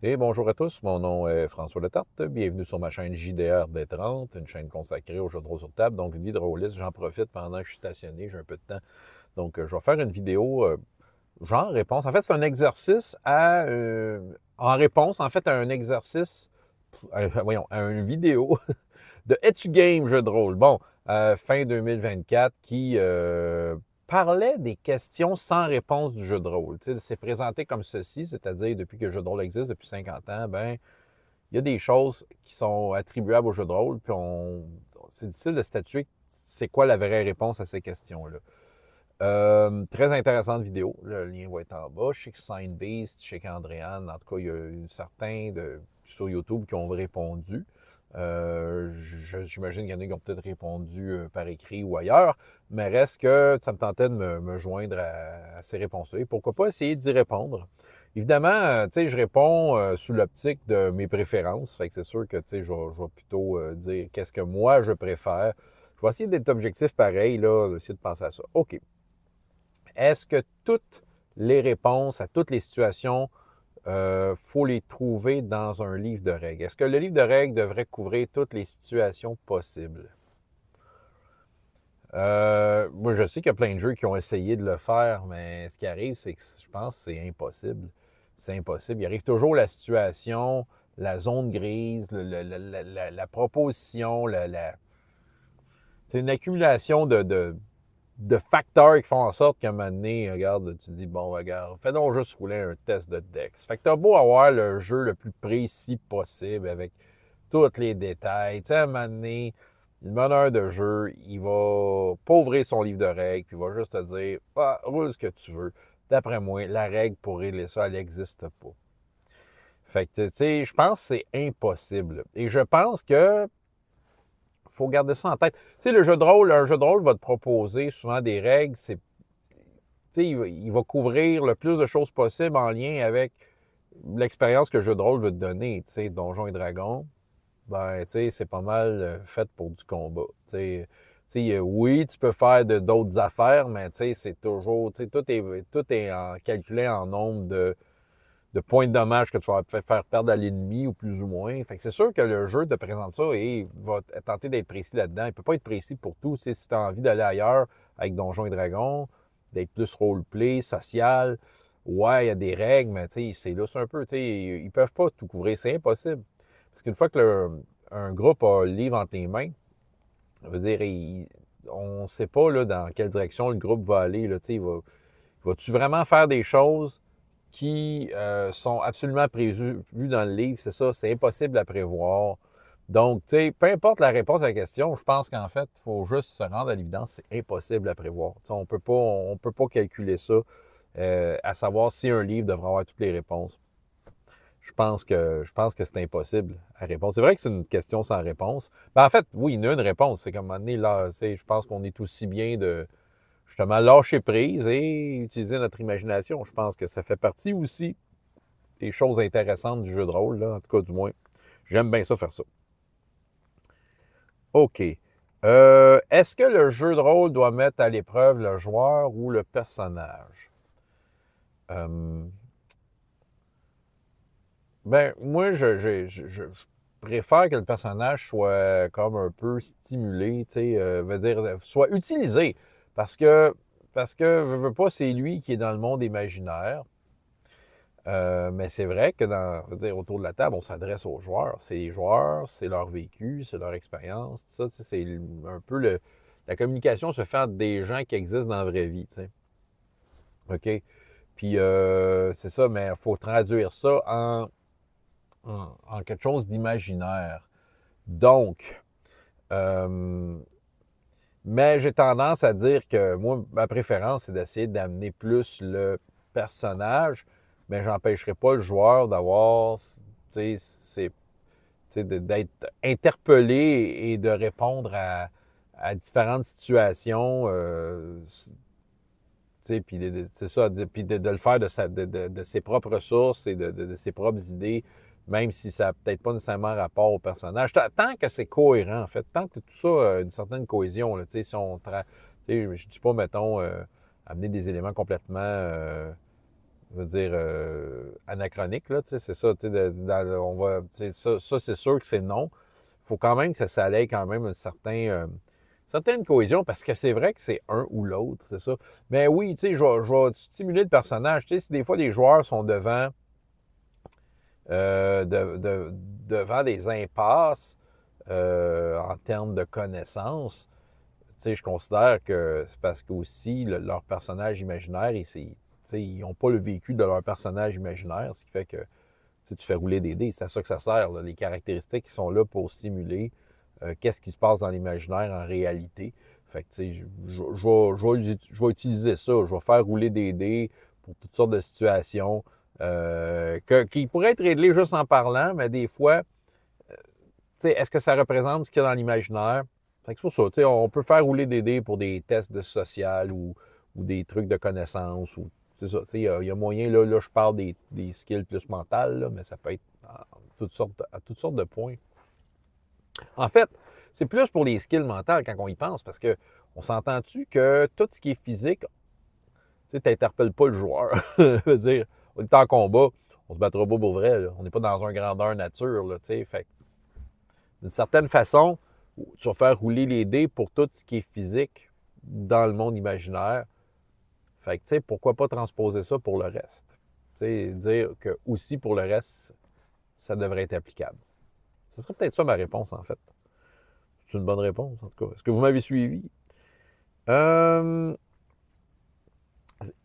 Et bonjour à tous, mon nom est François Letarte. Bienvenue sur ma chaîne JDR D30, une chaîne consacrée aux jeux de rôle sur table. Donc, vie de rôliste, j'en profite pendant que je suis stationné, j'ai un peu de temps. Donc, je vais faire une vidéo genre réponse. En fait, c'est un exercice en réponse, en fait, à un exercice, voyons, à une vidéo de Es-tu game jeu de rôle? Bon, fin 2024, qui parlait des questions sans réponse du jeu de rôle. C'est présenté comme ceci, c'est-à-dire depuis que le jeu de rôle existe, depuis 50 ans, ben il y a des choses qui sont attribuables au jeu de rôle, puis c'est difficile de statuer c'est quoi la vraie réponse à ces questions-là. Très intéressante vidéo. Le lien va être en bas. Je sais que Signbeast, je sais qu'Andréane, en tout cas, il y a eu certains sur YouTube qui ont répondu. J'imagine qu'il y en a qui ont peut-être répondu par écrit ou ailleurs, mais reste que ça me tentait de me joindre à ces réponses-là. Et pourquoi pas essayer d'y répondre? Évidemment, tu sais, je réponds sous l'optique de mes préférences. Fait que c'est sûr que, tu sais, je vais plutôt dire qu'est-ce que moi je préfère. Je vais essayer d'être objectif pareil, là, essayer de penser à ça. OK. Est-ce que toutes les réponses à toutes les situations, faut les trouver dans un livre de règles? Est-ce que le livre de règles devrait couvrir toutes les situations possibles? Moi, je sais qu'il y a plein de jeux qui ont essayé de le faire, mais ce qui arrive, c'est que je pense que c'est impossible. C'est impossible. Il arrive toujours la situation, la zone grise, la proposition, c'est une accumulation de facteurs qui font en sorte qu'à un moment donné, regarde, tu dis, bon, regarde, fais donc juste rouler un test de Dex. Fait que t'as beau avoir le jeu le plus précis possible avec tous les détails. Tu sais, à un moment donné, le meneur de jeu, il va pas ouvrir son livre de règles, puis il va juste te dire, ah, roule ce que tu veux. D'après moi, la règle pour régler ça, elle n'existe pas. Fait que, tu sais, je pense que c'est impossible. Et je pense que faut garder ça en tête. Tu sais, le jeu de rôle, un jeu de rôle va te proposer souvent des règles, il va couvrir le plus de choses possible en lien avec l'expérience que le jeu de rôle veut te donner. Tu sais, Donjons et Dragons, ben, tu sais, c'est pas mal fait pour du combat. Tu sais, oui, tu peux faire d'autres affaires, mais tu sais, c'est toujours, tu sais, tout est calculé en nombre de points de dommage que tu vas faire perdre à l'ennemi ou plus ou moins. Fait que c'est sûr que le jeu te présente ça et va tenter d'être précis là-dedans. Il ne peut pas être précis pour tout. Tu sais, si tu as envie d'aller ailleurs avec Donjons et Dragons, d'être plus roleplay, social, ouais, il y a des règles, mais c'est là, c'est un peu. Ils ne peuvent pas tout couvrir. C'est impossible. Parce qu'une fois que un groupe a le livre entre les mains, ça veut dire, on ne sait pas là, dans quelle direction le groupe va aller. Là, va-tu vraiment faire des choses qui sont absolument prévues dans le livre? C'est ça, c'est impossible à prévoir. Donc, tu sais, peu importe la réponse à la question, je pense qu'en fait, il faut juste se rendre à l'évidence, c'est impossible à prévoir. T'sais, on peut pas calculer ça, à savoir si un livre devrait avoir toutes les réponses. Je pense que c'est impossible à répondre. C'est vrai que c'est une question sans réponse. Ben, en fait, oui, il y a une réponse. C'est comme à un moment donné, là, je pense qu'on est aussi bien de justement lâcher prise et utiliser notre imagination. Je pense que ça fait partie aussi des choses intéressantes du jeu de rôle, là, en tout cas du moins. J'aime bien ça faire ça. OK. Est-ce que le jeu de rôle doit mettre à l'épreuve le joueur ou le personnage? Euh, ben, moi, je préfère que le personnage soit comme un peu stimulé, tu sais, veut dire, soit utilisé. Parce que, veux pas, c'est lui qui est dans le monde imaginaire. Mais c'est vrai que je veux dire, autour de la table, on s'adresse aux joueurs. C'est les joueurs, c'est leur vécu, c'est leur expérience. Tout ça, tu sais, c'est un peu la communication se fait entre des gens qui existent dans la vraie vie, tu sais. OK? Puis c'est ça, mais il faut traduire ça en quelque chose d'imaginaire. Donc, euh, mais j'ai tendance à dire que moi, ma préférence, c'est d'essayer d'amener plus le personnage, mais j'empêcherai pas le joueur d'avoir, tu sais, d'être interpellé et de répondre à différentes situations, puis c'est ça, puis de le faire de ses propres sources et de ses propres idées, même si ça n'a peut-être pas nécessairement rapport au personnage. Tant que c'est cohérent, en fait, tant que tout ça a une certaine cohésion, là, si je ne dis pas, mettons, amener des éléments complètement je veux dire, anachronique, là, tu sais, c'est ça, tu sais, on va, tu sais, ça c'est sûr que c'est non. Il faut quand même que ça allait quand même un certaine cohésion, parce que c'est vrai que c'est un ou l'autre, c'est ça. Mais oui, tu sais, je vais stimuler le personnage. Tu sais, si des fois les joueurs sont devant des impasses en termes de connaissances, tu sais, je considère que c'est parce qu'aussi leur personnage imaginaire, ils n'ont pas le vécu de leur personnage imaginaire, ce qui fait que tu fais rouler des dés. C'est à ça que ça sert, là. Les caractéristiques qui sont là pour simuler qu'est-ce qui se passe dans l'imaginaire en réalité. Fait que, tu sais, je vais utiliser ça. Je vais faire rouler des dés pour toutes sortes de situations qui pourraient être réglées juste en parlant, mais des fois, tu sais, est-ce que ça représente ce qu'il y a dans l'imaginaire? Fait que c'est pour ça, tu sais, on peut faire rouler des dés pour des tests de social ou des trucs de connaissances. C'est ça, tu sais, il y a moyen, là, je parle des skills plus mentales, là, mais ça peut être à toutes sortes de points. En fait, c'est plus pour les skills mentales quand on y pense, parce que on s'entend-tu que tout ce qui est physique, tu sais, t'interpelles pas le joueur. Je veux dire, on est en combat, on se battra pas pour vrai, là. On n'est pas dans un grandeur nature, là, tu sais. Fait d'une certaine façon, tu vas faire rouler les dés pour tout ce qui est physique dans le monde imaginaire. Fait que, tu sais, pourquoi pas transposer ça pour le reste? Tu sais, dire que aussi pour le reste, ça devrait être applicable. Ce serait peut-être ça ma réponse, en fait. C'est une bonne réponse, en tout cas. Est-ce que vous m'avez suivi?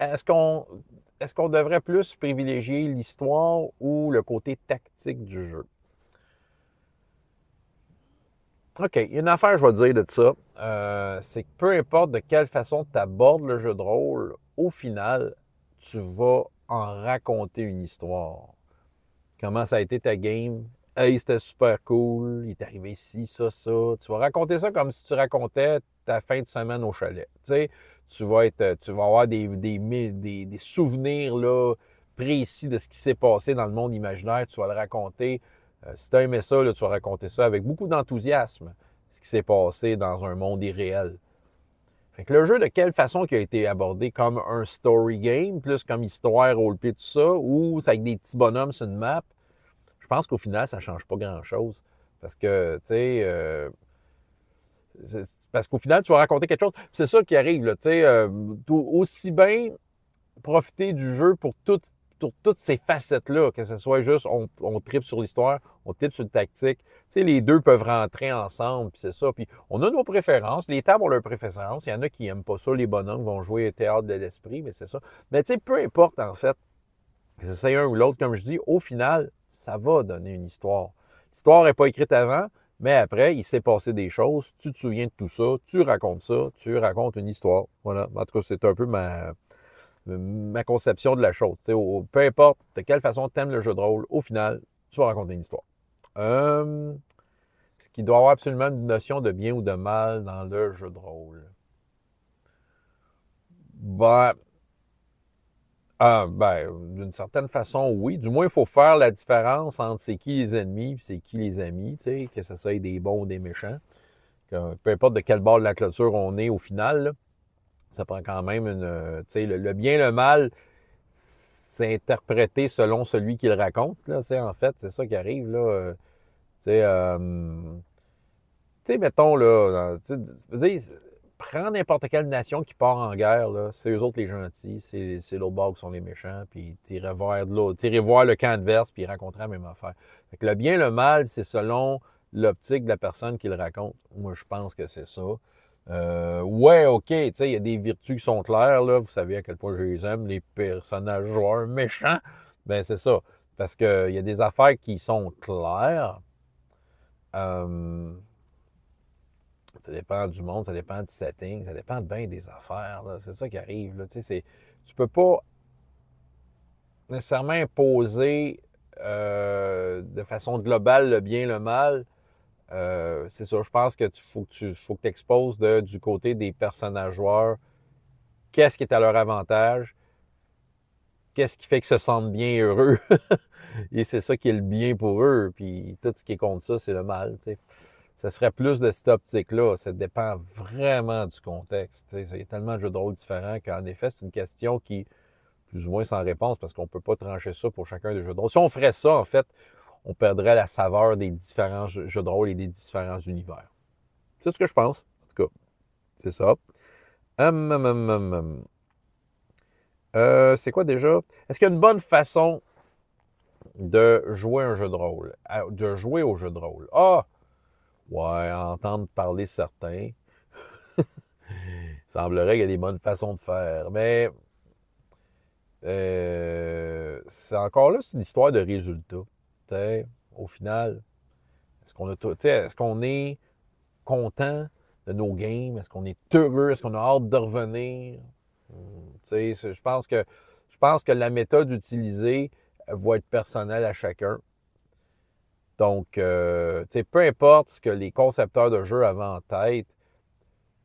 Est-ce qu'on devrait plus privilégier l'histoire ou le côté tactique du jeu? OK, il y a une affaire, je vais te dire de ça. C'est que peu importe de quelle façon tu abordes le jeu de rôle, au final, tu vas en raconter une histoire. Comment ça a été ta game? Hey, c'était super cool, il est arrivé ici, ça, ça. Tu vas raconter ça comme si tu racontais ta fin de semaine au chalet. Tu sais, tu vas avoir des souvenirs là, précis de ce qui s'est passé dans le monde imaginaire. Tu vas le raconter. Si tu as aimé ça, là, tu vas raconter ça avec beaucoup d'enthousiasme, ce qui s'est passé dans un monde irréel. Fait que le jeu, de quelle façon qui a été abordé? Comme un story game, plus comme histoire, roleplay, tout ça, ou c'est avec des petits bonhommes sur une map? Je pense qu'au final, ça ne change pas grand-chose. Parce que, tu sais, parce qu'au final, tu vas raconter quelque chose. C'est ça qui arrive, là, tu sais, aussi bien profiter du jeu pour toutes ces facettes-là, que ce soit juste on tripe sur l'histoire, on tripe sur le tactique. Tu sais, les deux peuvent rentrer ensemble, puis c'est ça. Puis on a nos préférences. Les tables ont leurs préférences. Il y en a qui n'aiment pas ça. Les bonhommes vont jouer au théâtre de l'esprit, mais c'est ça. Mais tu sais, peu importe, en fait, que ce soit un ou l'autre, comme je dis, au final, ça va donner une histoire. L'histoire n'est pas écrite avant, mais après, il s'est passé des choses, tu te souviens de tout ça, tu racontes une histoire. Voilà. En tout cas, c'est un peu ma conception de la chose. Peu importe de quelle façon tu aimes le jeu de rôle, au final, tu vas raconter une histoire. Est-ce qu'il doit y avoir absolument une notion de bien ou de mal dans le jeu de rôle? D'une certaine façon, oui. Du moins, il faut faire la différence entre c'est qui les ennemis et c'est qui les amis, tu sais, que ce soit des bons ou des méchants. Peu importe de quel bord de la clôture on est au final, là, ça prend quand même tu sais, le bien, le mal, c'est interprété selon celui qui le raconte, là, tu sais, en fait, c'est ça qui arrive, là. Tu sais, mettons, là, prends n'importe quelle nation qui part en guerre, là, c'est eux autres les gentils, c'est l'autre bord qui sont les méchants, puis t'irais voir le camp adverse, puis ils raconteraient la même affaire. Fait que le bien, le mal, c'est selon l'optique de la personne qui le raconte. Moi, je pense que c'est ça. Ouais, OK, tu sais, il y a des vertus qui sont claires, là, vous savez à quel point je les aime, les personnages joueurs méchants, ben c'est ça. Parce qu'il y a des affaires qui sont claires. Ça dépend du monde, ça dépend du setting, ça dépend de bien des affaires. C'est ça qui arrive. Là. Tu sais, tu peux pas nécessairement imposer de façon globale le bien, le mal. C'est ça, je pense que faut que tu exposes du côté des personnages joueurs qu'est-ce qui est à leur avantage, qu'est-ce qui fait qu'ils se sentent bien et heureux. Et c'est ça qui est le bien pour eux. Puis tout ce qui est contre ça, c'est le mal. Tu sais. Ça serait plus de cette optique-là. Ça dépend vraiment du contexte. Tu sais. Il y a tellement de jeux de rôle différents qu'en effet, c'est une question qui plus ou moins sans réponse parce qu'on ne peut pas trancher ça pour chacun des jeux de rôle. Si on ferait ça, en fait, on perdrait la saveur des différents jeux de rôle et des différents univers. C'est ce que je pense. En tout cas, c'est ça. C'est quoi déjà? Est-ce qu'il y a une bonne façon de jouer un jeu de rôle? De jouer au jeu de rôle? Ah! Ouais, entendre parler certains. Il semblerait qu'il y a des bonnes façons de faire. Mais c'est encore là, c'est une histoire de résultat. T'sais, au final, est-ce qu'on est content de nos games? Est-ce qu'on est heureux? Est-ce qu'on a hâte de revenir? Je pense que la méthode utilisée va être personnelle à chacun. Donc, peu importe ce que les concepteurs de jeux avaient en tête,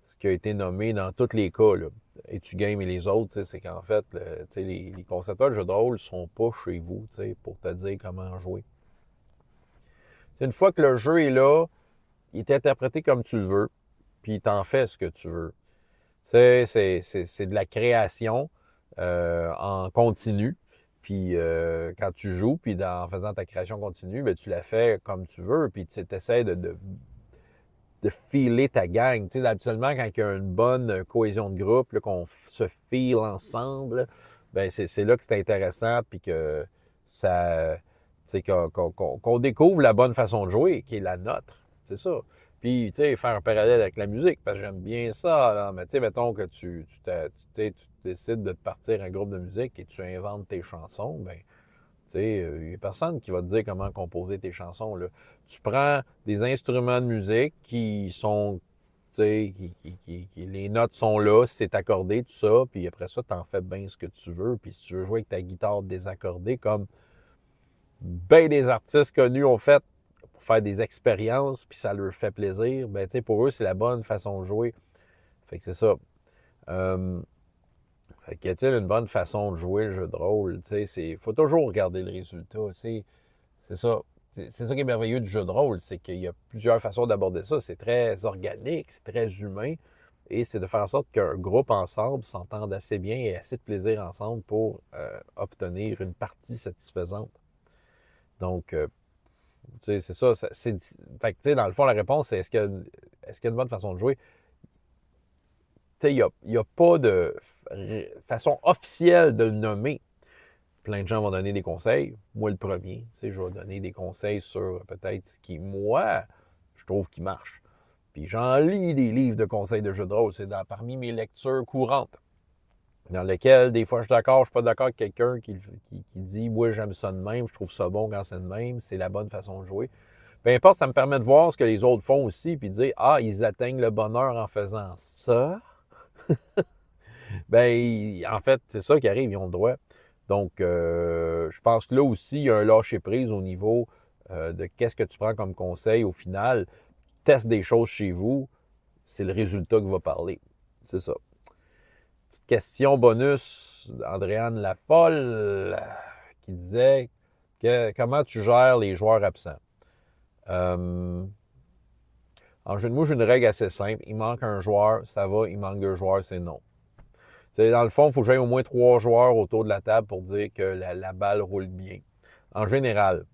ce qui a été nommé dans tous les cas, là, Etu-Game et les autres, c'est qu'en fait, les concepteurs de jeux de rôle ne sont pas chez vous pour te dire comment jouer. Une fois que le jeu est là, il est interprété comme tu le veux, puis il t'en fait ce que tu veux. C'est de la création en continu. Puis quand tu joues, puis en faisant ta création continue, bien, tu la fais comme tu veux, puis tu essaies de filer ta gang. Tu sais, habituellement, quand il y a une bonne cohésion de groupe, qu'on se file ensemble, bien, c'est là que c'est intéressant, puis que ça, qu'on découvre la bonne façon de jouer, qui est la nôtre. C'est ça. Puis, tu sais, faire un parallèle avec la musique, parce que j'aime bien ça, là. Mais tu sais, mettons que tu décides de partir un groupe de musique et tu inventes tes chansons, bien, tu sais, il n'y a personne qui va te dire comment composer tes chansons, là. Tu prends des instruments de musique qui sont, tu sais, les notes sont là, c'est accordé, tout ça, puis après ça, tu en fais bien ce que tu veux. Puis si tu veux jouer avec ta guitare désaccordée, comme bien des artistes connus ont fait pour faire des expériences, puis ça leur fait plaisir, bien, tu sais, pour eux, c'est la bonne façon de jouer. Fait que c'est ça. Fait qu'il y a-t-il une bonne façon de jouer le jeu de rôle? Il faut toujours regarder le résultat. C'est ça. C'est ça qui est merveilleux du jeu de rôle, c'est qu'il y a plusieurs façons d'aborder ça. C'est très organique, c'est très humain, et c'est de faire en sorte qu'un groupe ensemble s'entende assez bien et assez de plaisir ensemble pour obtenir une partie satisfaisante. Donc, c'est ça. Fait que, dans le fond, la réponse, c'est est-ce qu'il y a une bonne façon de jouer? Il n'y a pas de façon officielle de le nommer. Plein de gens vont donner des conseils. Moi, le premier, je vais donner des conseils sur peut-être ce qui, moi, je trouve qui marche. Puis j'en lis des livres de conseils de jeux de rôle. C'est parmi mes lectures courantes, dans lesquelles, des fois, je suis d'accord, je suis pas d'accord avec quelqu'un qui dit « Moi, j'aime ça de même, je trouve ça bon quand c'est de même, c'est la bonne façon de jouer. » Peu importe, ça me permet de voir ce que les autres font aussi, puis de dire « Ah, ils atteignent le bonheur en faisant ça. » Ben, en fait, c'est ça qui arrive, ils ont le droit. Donc, je pense que là aussi, il y a un lâcher-prise au niveau de qu'est-ce que tu prends comme conseil. Au final, teste des choses chez vous, c'est le résultat qui va parler. C'est ça. Petite question bonus d'Andréane Lafolle qui disait comment tu gères les joueurs absents. En jeu de mots, j'ai une règle assez simple. Il manque un joueur, ça va. Il manque 2 joueurs, c'est non. Dans le fond, il faut que j'aille au moins 3 joueurs autour de la table pour dire que la balle roule bien. En général.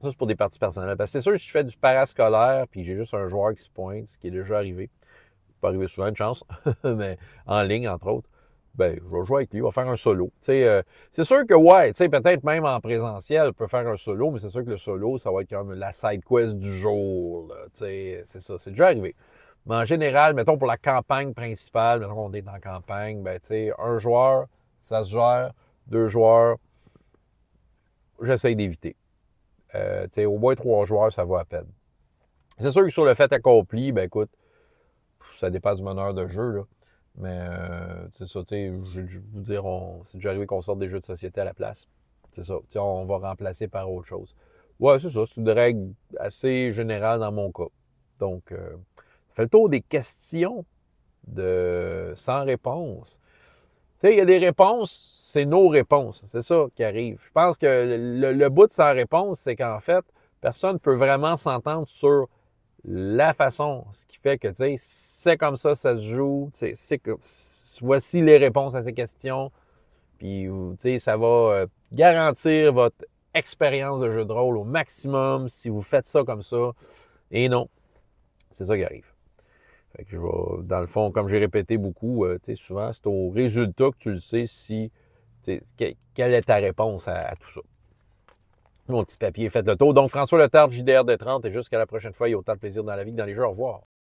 Ça, c'est pour des parties personnelles. Parce que c'est sûr, si je fais du parascolaire puis j'ai juste un joueur qui se pointe, ce qui est déjà arrivé, pas arrivé souvent, une chance, mais en ligne, entre autres, ben, je vais jouer avec lui, on va faire un solo. C'est sûr que, ouais, peut-être même en présentiel, on peut faire un solo, mais c'est sûr que le solo, ça va être comme la side quest du jour. C'est ça, c'est déjà arrivé. Mais en général, mettons pour la campagne principale, mettons qu'on est en campagne, ben, un joueur, ça se gère. 2 joueurs, j'essaye d'éviter. Au moins 3 joueurs, ça va à peine. C'est sûr que sur le fait accompli, ben écoute, ça dépend du meneur de jeu, là. Mais c'est ça, je veux dire, c'est déjà arrivé qu'on sorte des jeux de société à la place. C'est ça, on va remplacer par autre chose. Ouais, c'est ça, c'est une règle assez générale dans mon cas. Donc, ça fait le tour des questions sans réponse. Il y a des réponses, c'est nos réponses. C'est ça qui arrive. Je pense que le bout de sans réponse, c'est qu'en fait, personne ne peut vraiment s'entendre sur la façon, ce qui fait que, c'est comme ça se joue, c'est que voici les réponses à ces questions, Puis, tu sais, ça va garantir votre expérience de jeu de rôle au maximum si vous faites ça comme ça. Et non, c'est ça qui arrive. Fait que je vais, dans le fond, comme j'ai répété beaucoup, souvent, c'est au résultat que tu le sais si, quelle est ta réponse à tout ça. Mon petit papier, faites le tour. Donc, François Letarte, JDR de 30, et jusqu'à la prochaine fois, il y a autant de plaisir dans la vie que dans les jeux. Au revoir.